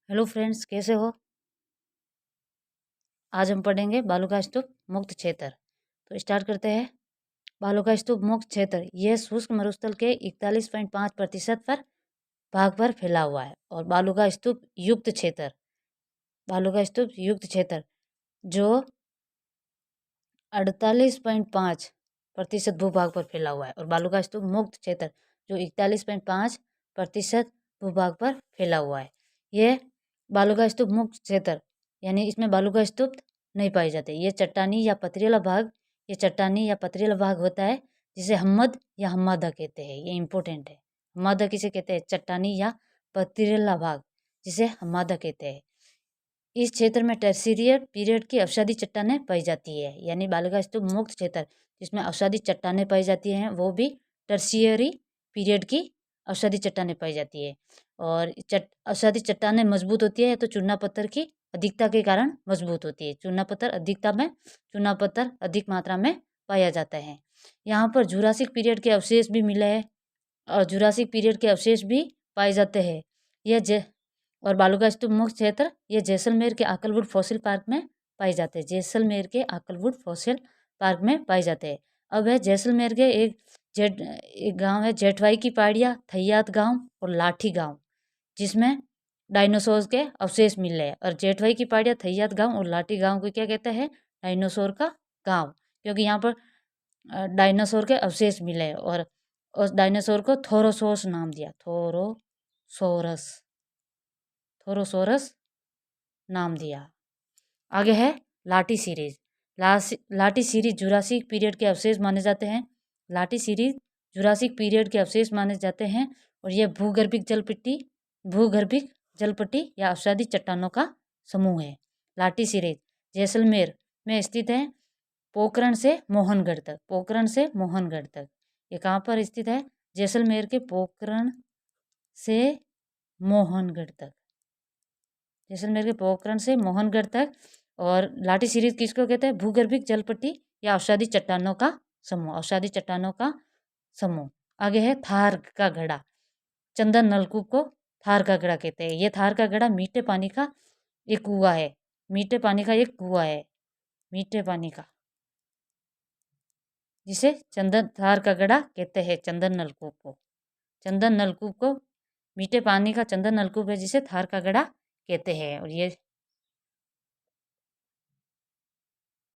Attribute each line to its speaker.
Speaker 1: Hello friends, कैसे हो। आज हम पढ़ेंगे बालू का स्तूप मुक्त क्षेत्र। तो स्टार्ट करते हैं। बालू का स्तूप मुक्त क्षेत्र यह शुष्क मरुस्थल के 41.5% पर भाग पर फैला हुआ है। और बालू का स्तूप युक्त क्षेत्र, बालू का स्तूप युक्त क्षेत्र जो 48.5% भूभाग पर फैला हुआ है। और बालू का स्तूप मुक्त क्षेत्र जो 41.5% भूभाग पर फैला हुआ है। यह बालू का स्तूप मुक्त क्षेत्र यानी इसमें बालू का स्तूप नहीं पाए जाते। ये चट्टानी या पथरीला भाग, ये चट्टानी या पथरीला भाग होता है जिसे हम्मद या हम्मादा कहते हैं। ये इंपॉर्टेंट है। हम्मादा किसे कहते हैं? चट्टानी या पथरीला भाग जिसे हम्मादा कहते हैं। इस क्षेत्र में टर्सियरी पीरियड की अवसादी चट्टानें पाई जाती है। यानी बालू का स्तूप मुक्त क्षेत्र जिसमें अवसादी चट्टानें पाई जाती हैं वो भी टर्सियरी पीरियड की अवसादी चट्टानें पाई जाती है। और अवसादी चट्टानें मजबूत होती है तो चूना पत्थर की अधिकता के कारण मजबूत होती है। चूना पत्थर अधिक मात्रा में पाया जाता है। यहाँ पर जुरासिक पीरियड के अवशेष भी मिले हैं और जुरासिक पीरियड के अवशेष भी पाए जाते हैं। यह और बालू का स्तूप मुक्त क्षेत्र ये जैसलमेर के आकलवुड फॉसिल पार्क में पाए जाते हैं। जैसलमेर के आकलवुड फॉसिल पार्क में पाए जाते हैं। अब है जैसलमेर के एक गांव है जेठवाई की पहाड़ियाँ, थैयात गांव और लाठी गांव जिसमें डायनासोर के अवशेष मिल रहे हैं। और जेठवाई की पहाड़ियाँ, थैयात गांव और लाठी गांव को क्या कहते हैं? डायनासोर का गांव, क्योंकि यहाँ पर डायनासोर के अवशेष मिले हैं। और उस डायनासोर को थोरोसोरस नाम दिया। थोरोसोरस नाम दिया। आगे है लाठी सीरीज। लाठी सीरीज जुरासिक पीरियड के अवशेष माने जाते हैं। लाठी सीरीज जुरासिक पीरियड के अवशेष माने जाते हैं। और यह भूगर्भिक जलपट्टी या अवसादी चट्टानों का समूह है। लाठी सीरीज जैसलमेर में स्थित है पोखरण से मोहनगढ़ तक। ये कहाँ पर स्थित है? जैसलमेर के पोखरण से मोहनगढ़ तक। जैसलमेर के पोखरण से मोहनगढ़ तक। और लाठी सीरीज किसको कहते हैं? भूगर्भिक जलपट्टी या अवसादी चट्टानों का समूह। आगे है थार का घड़ा। चंदन नलकूप को थार का घड़ा कहते हैं। यह थार का घड़ा मीठे पानी का एक कुआं है। मीठे पानी का जिसे थार का घड़ा कहते हैं। चंदन नलकूप को मीठे पानी का चंदन नलकूप है जिसे थार का घड़ा कहते हैं। और ये